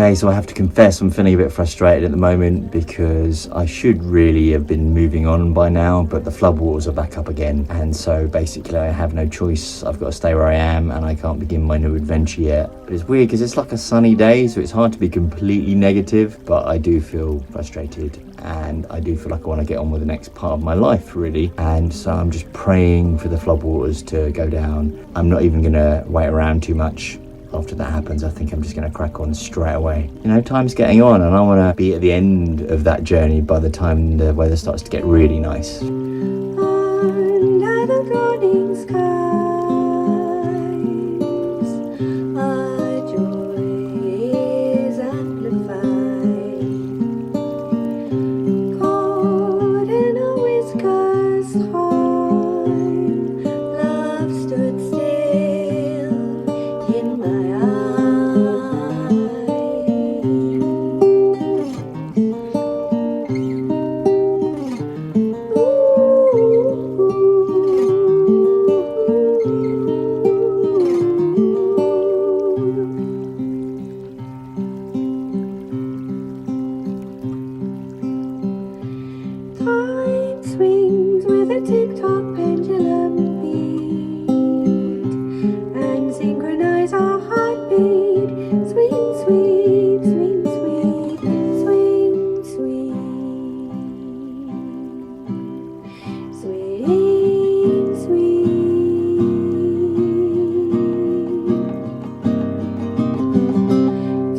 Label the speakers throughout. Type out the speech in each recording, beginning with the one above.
Speaker 1: Okay, so I have to confess I'm feeling a bit frustrated at the moment because I should really have been moving on by now, but the floodwaters are back up again, and so basically I have no choice. I've got to stay where I am and I can't begin my new adventure yet. But it's weird because it's like a sunny day, so it's hard to be completely negative, but I do feel frustrated and I do feel like I want to get on with the next part of my life, really. And so I'm just praying for the floodwaters to go down. I'm not even going to wait around too much. After that happens, I think I'm just going to crack on straight away. You know, time's getting on and I want to be at the end of that journey by the time the weather starts to get really nice.
Speaker 2: Under the dawning skies, our joy is amplified. Caught in a whisker's time, love stood still in my Time swings with a tick-tock pendulum beat and synchronize our heartbeat. Swing, sweet, swing, sweet, swing, sweet, swing, sweet.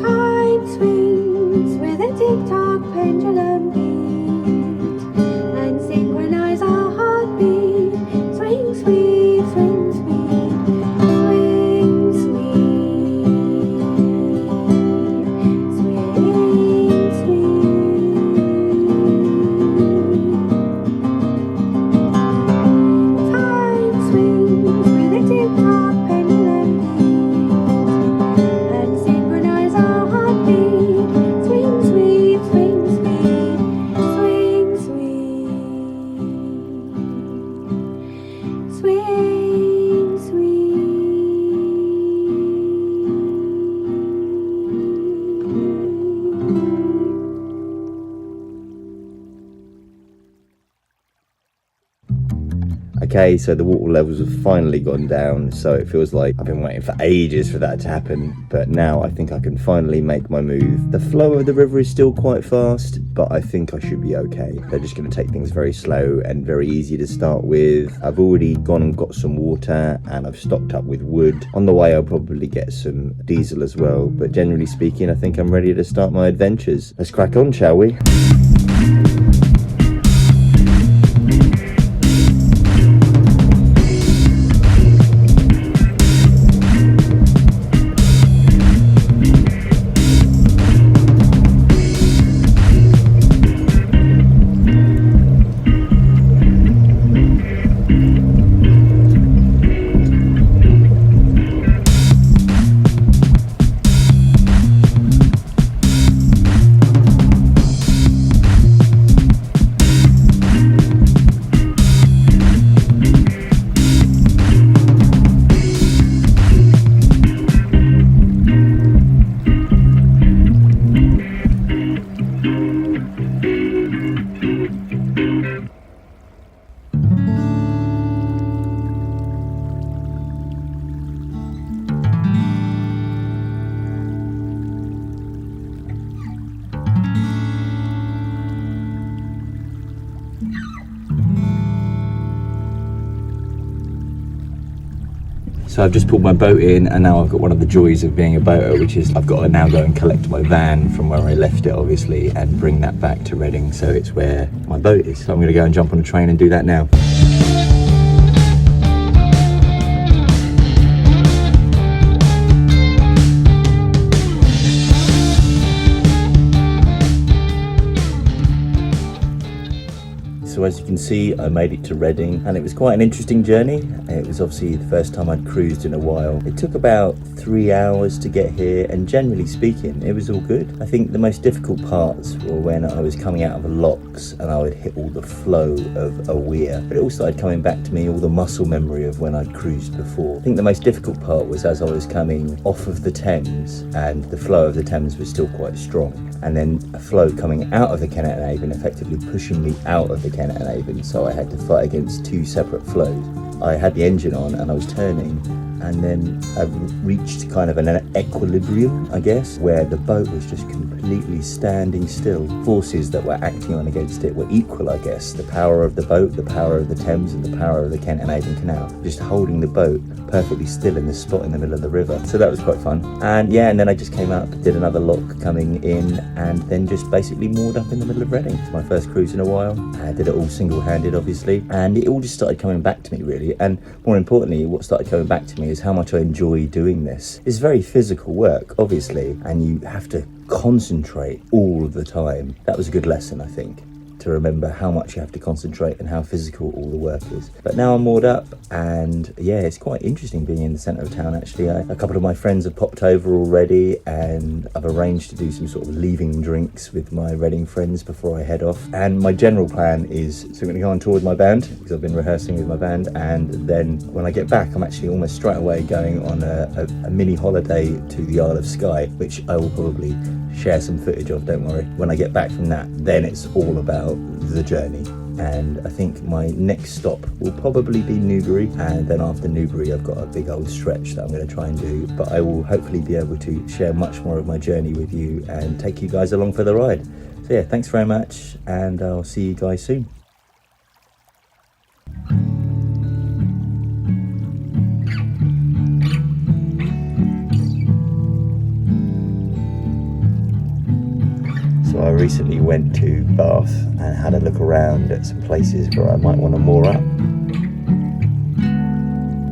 Speaker 2: Time swings with a tick-tock pendulum beat and synchronize our heartbeat. Swing, sweet, swing, sweet, swing, sweet, swing, sweet. Time swings with a tick-tock pendulum beat and synchronize our heartbeat. Swing, sweet, swing, sweet, swing, sweet, swing, sweet.
Speaker 1: Okay, so the water levels have finally gone down, so it feels like I've been waiting for ages for that to happen, but now I think I can finally make my move. The flow of the river is still quite fast, but I think I should be okay. They're just going to take things very slow and very easy to start with. I've already gone and got some water and I've stocked up with wood. On the way I'll probably get some diesel as well, but generally speaking I think I'm ready to start my adventures. Let's crack on, shall we? So I've just pulled my boat in and now I've got one of the joys of being a boater, which is I've got to now go and collect my van from where I left it, obviously, and bring that back to Reading, so it's where my boat is. So I'm going to go and jump on a train and do that now. So as you can see, I made it to Reading, and it was quite an interesting journey. It was obviously the first time I'd cruised in a while. It took about 3 hours to get here, and generally speaking, it was all good. I think the most difficult parts were when I was coming out of the locks and I would hit all the flow of a weir. But it all started coming back to me, all the muscle memory of when I'd cruised before. I think the most difficult part was as I was coming off of the Thames, and the flow of the Thames was still quite strong, and then a flow coming out of the Kennet and Avon effectively pushing me out of the Kennet and Avon, so I had to fight against two separate flows. I had the engine on and I was turning, and then I reached kind of an equilibrium, I guess, where the boat was just completely standing still. Forces that were acting on against it were equal, I guess. The power of the boat, the power of the Thames, and the power of the Kent and Avon Canal, just holding the boat perfectly still in this spot in the middle of the river. So that was quite fun. And yeah, and then I just came up, did another lock coming in, and then just basically moored up in the middle of Reading. It's my first cruise in a while. I did it all single-handed, obviously, and it all just started coming back to me, really. And more importantly, what started coming back to me is how much I enjoy doing this. It's very physical work, obviously, and you have to concentrate all of the time. That was a good lesson, I think, to remember how much you have to concentrate and how physical all the work is. But now I'm moored up, and yeah, it's quite interesting being in the centre of town, actually. A couple of my friends have popped over already, and I've arranged to do some sort of leaving drinks with my Reading friends before I head off. And my general plan is, so I'm going to go on tour with my band, because I've been rehearsing with my band, and then when I get back, I'm actually almost straight away going on a mini holiday to the Isle of Skye, which I will probably share some footage of, don't worry. When I get back from that, then it's all about the journey. And I think my next stop will probably be Newbury, and then after Newbury I've got a big old stretch that I'm going to try and do, but I will hopefully be able to share much more of my journey with you and take you guys along for the ride. So yeah, thanks very much, and I'll see you guys soon. So I recently went to Bath and had a look around at some places where I might want to moor up.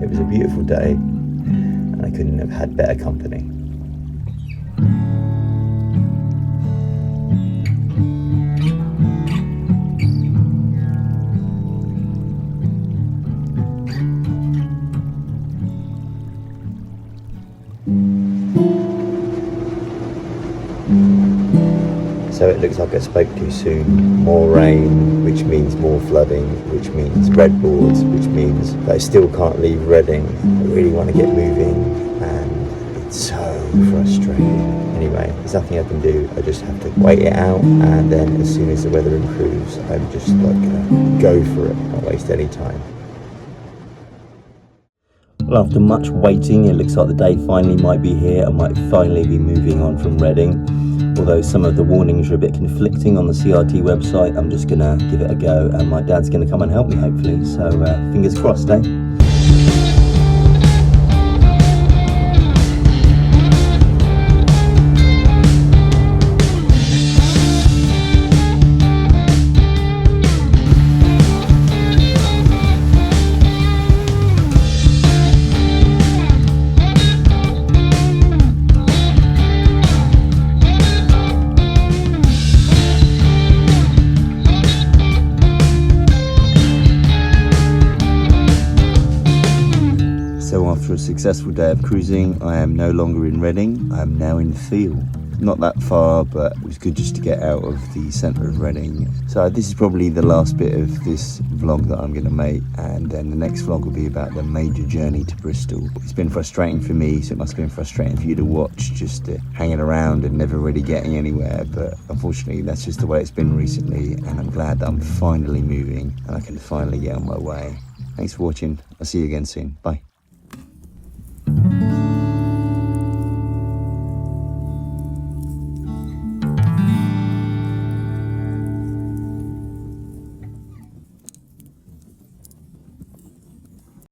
Speaker 1: It was a beautiful day, and I couldn't have had better company. So it looks like I spoke too soon. More rain, which means more flooding, which means red boards, which means that I still can't leave Reading. I really want to get moving, and it's so frustrating. Anyway, there's nothing I can do. I just have to wait it out, and then as soon as the weather improves, I'm just like gonna go for it, not waste any time. Well, after much waiting, it looks like the day finally might be here. I might finally be moving on from Reading. Although some of the warnings are a bit conflicting on the CRT website, I'm just gonna give it a go, and my dad's gonna come and help me, hopefully. So fingers crossed, eh? So after a successful day of cruising, I am no longer in Reading, I am now in Field. Not that far, but it was good just to get out of the centre of Reading. So this is probably the last bit of this vlog that I'm going to make, and then the next vlog will be about the major journey to Bristol. It's been frustrating for me, so it must have been frustrating for you to watch, just hanging around and never really getting anywhere, but unfortunately that's just the way it's been recently, and I'm glad that I'm finally moving and I can finally get on my way. Thanks for watching, I'll see you again soon, bye.